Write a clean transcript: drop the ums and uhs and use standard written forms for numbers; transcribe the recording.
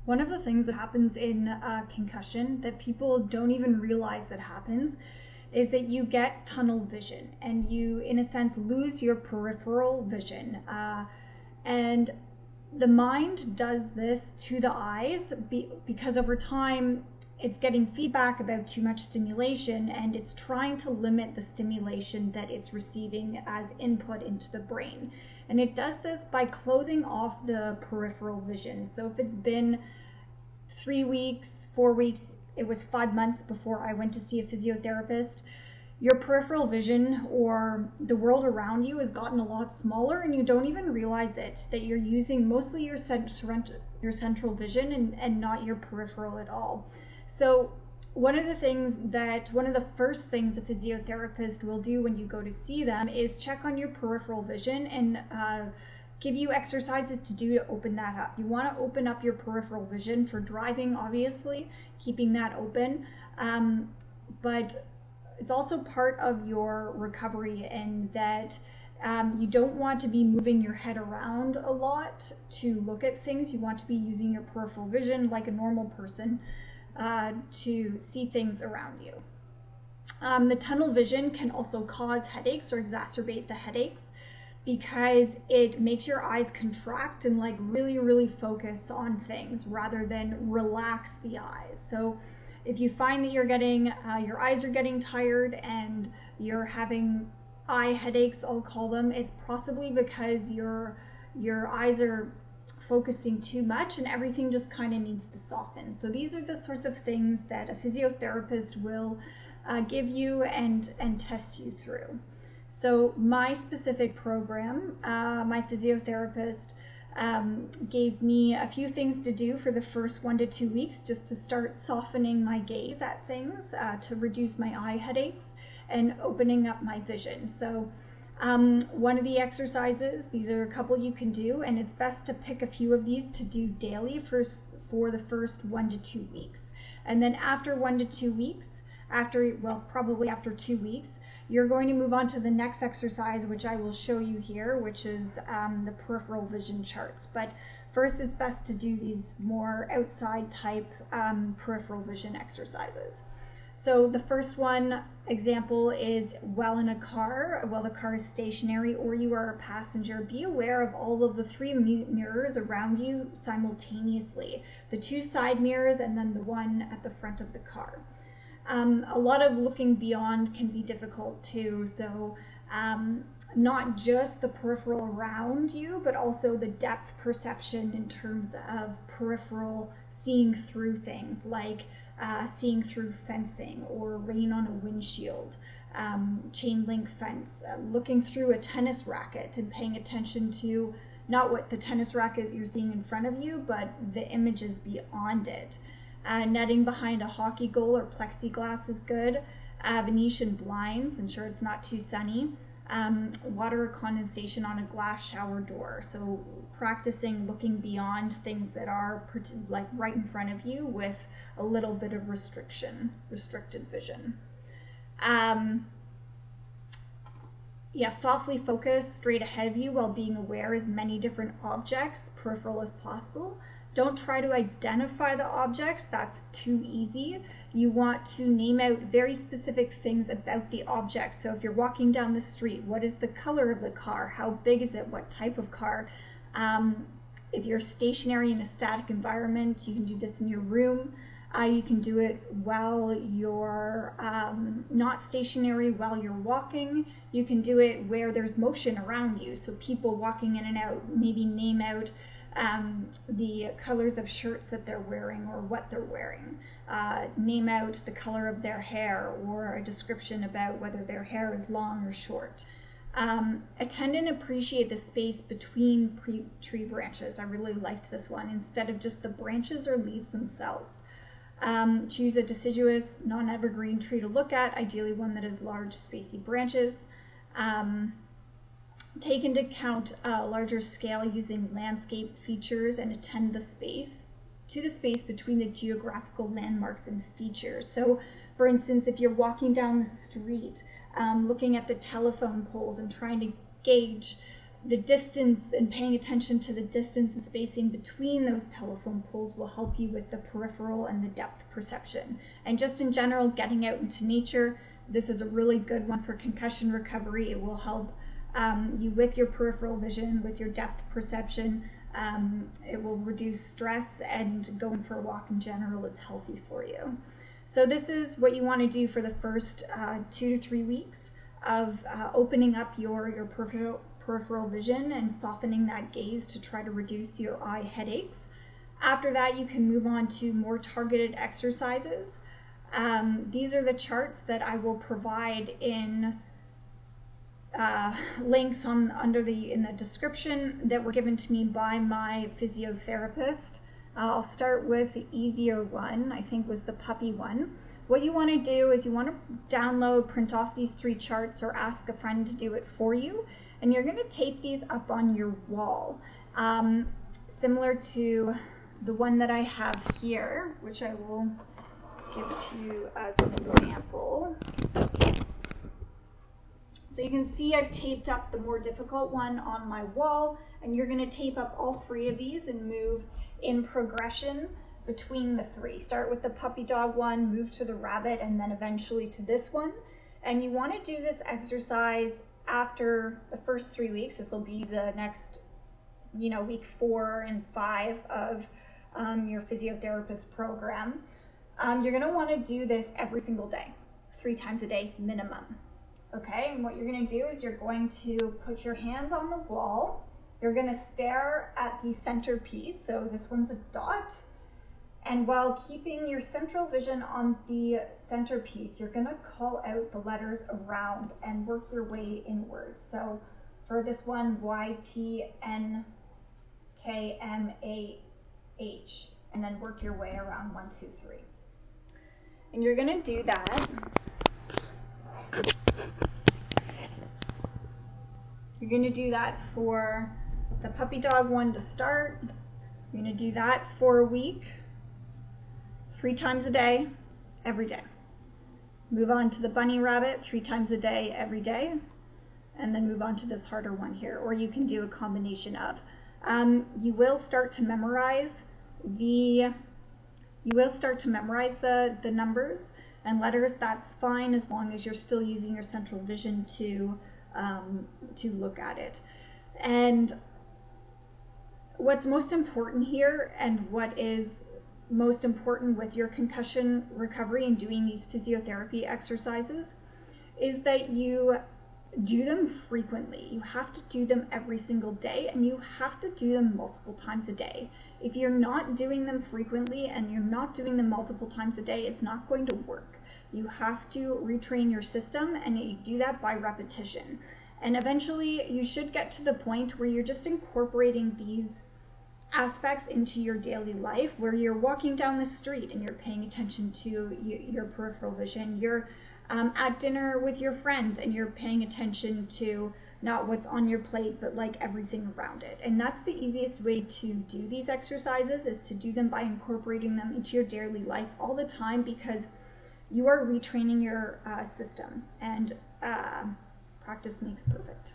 One of the things that happens in concussion that people don't even realize that happens is that you get tunnel vision and you, in a sense, lose your peripheral vision. And the mind does this to the eyes because over time it's getting feedback about too much stimulation, and it's trying to limit the stimulation that it's receiving as input into the brain. And it does this by closing off the peripheral vision. So if it's been 3 weeks, 4 weeks, it was 5 months before I went to see a physiotherapist, your peripheral vision or the world around you has gotten a lot smaller, and you don't even realize it, that you're using mostly your central vision and not your peripheral at all. So one of the first things a physiotherapist will do when you go to see them is check on your peripheral vision and give you exercises to do to open that up. You want to open up your peripheral vision for driving, obviously, keeping that open, but it's also part of your recovery, and that you don't want to be moving your head around a lot to look at things. You want to be using your peripheral vision like a normal person to see things around you. The tunnel vision can also cause headaches or exacerbate the headaches because it makes your eyes contract and like really focus on things rather than relax the eyes. So if you find that you're getting, your eyes are getting tired and you're having eye headaches, I'll call them, it's possibly because your eyes are focusing too much and everything just kind of needs to soften. So these are the sorts of things that a physiotherapist will give you and test you through. So my specific program, my physiotherapist gave me a few things to do for the first 1 to 2 weeks just to start softening my gaze at things, to reduce my eye headaches and opening up my vision. So one of the exercises, these are a couple you can do, and it's best to pick a few of these to do daily for the first 1 to 2 weeks. And then after 1 to 2 weeks, probably after 2 weeks, you're going to move on to the next exercise, which I will show you here, which is the peripheral vision charts. But first, it's best to do these more outside type peripheral vision exercises. So the first one example is while in a car, while the car is stationary or you are a passenger, be aware of all of the 3 mirrors around you simultaneously, the 2 side mirrors and then the one at the front of the car. A lot of looking beyond can be difficult too, so not just the peripheral around you, but also the depth perception in terms of peripheral seeing through things like seeing through fencing or rain on a windshield, chain link fence, looking through a tennis racket and paying attention to not what the tennis racket you're seeing in front of you, but the images beyond it. Netting behind a hockey goal or plexiglass is good. Venetian blinds, ensure it's not too sunny. Water or condensation on a glass shower door. So practicing looking beyond things that are like right in front of you with a little bit of restricted vision. Softly focus straight ahead of you while being aware as many different objects, peripheral as possible. Don't try to identify the objects, that's too easy. You want to name out very specific things about the object. So if you're walking down the street, what is the color of the car? How big is it? What type of car? If you're stationary in a static environment, you can do this in your room. You can do it while you're not stationary, while you're walking. You can do it where there's motion around you. So people walking in and out, maybe name out the colors of shirts that they're wearing or what they're wearing. Name out the color of their hair or a description about whether their hair is long or short. Attend and appreciate the space between tree branches. I really liked this one, instead of just the branches or leaves themselves. Choose a deciduous, non-evergreen tree to look at, ideally one that has large, spacey branches. Take into account a larger scale using landscape features and attend the space between the geographical landmarks and features. So for instance, if you're walking down the street, looking at the telephone poles and trying to gauge the distance and paying attention to the distance and spacing between those telephone poles will help you with the peripheral and the depth perception. And just in general, getting out into nature, this is a really good one for concussion recovery. It will help you with your peripheral vision, with your depth perception. It will reduce stress, and going for a walk in general is healthy for you. So this is what you want to do for the first 2 to 3 weeks of opening up your peripheral vision and softening that gaze to try to reduce your eye headaches. After that, you can move on to more targeted exercises. These are the charts that I will provide in links in the description that were given to me by my physiotherapist. I'll start with the easier one, I think was the puppy one. What you want to do is you want to download, print off these 3 charts, or ask a friend to do it for you. And you're going to tape these up on your wall, similar to the one that I have here, which I will give to you as an example. So you can see I've taped up the more difficult one on my wall, and you're going to tape up all 3 of these and move in progression between the 3. Start with the puppy dog one, move to the rabbit, and then eventually to this one. And you want to do this exercise after the first 3 weeks. This will be the next, week 4 and 5 of your physiotherapist program. You're going to want to do this every single day, 3 times a day minimum. Okay, and what you're going to do is you're going to put your hands on the wall. You're going to stare at the centerpiece. So this one's a dot. And while keeping your central vision on the centerpiece, you're going to call out the letters around and work your way inward. So for this one, YTNKMAH, and then work your way around 1, 2, 3. And you're going to do that. You're going to do that for the puppy dog one to start. You're going to do that for a week, 3 times a day, every day. Move on to the bunny rabbit 3 times a day, every day, and then move on to this harder one here, or you can do a combination of. You will start to memorize the numbers and letters. That's fine as long as you're still using your central vision to look at it. And what's most important here, and what is most important with your concussion recovery and doing these physiotherapy exercises, is that you do them frequently. You have to do them every single day, and you have to do them multiple times a day. If you're not doing them frequently and you're not doing them multiple times a day, it's not going to work. You have to retrain your system, and you do that by repetition. And eventually you should get to the point where you're just incorporating these aspects into your daily life, where you're walking down the street and you're paying attention to your peripheral vision. You're at dinner with your friends and you're paying attention to not what's on your plate, but like everything around it. And that's the easiest way to do these exercises, is to do them by incorporating them into your daily life all the time, because you are retraining your system, and practice makes perfect.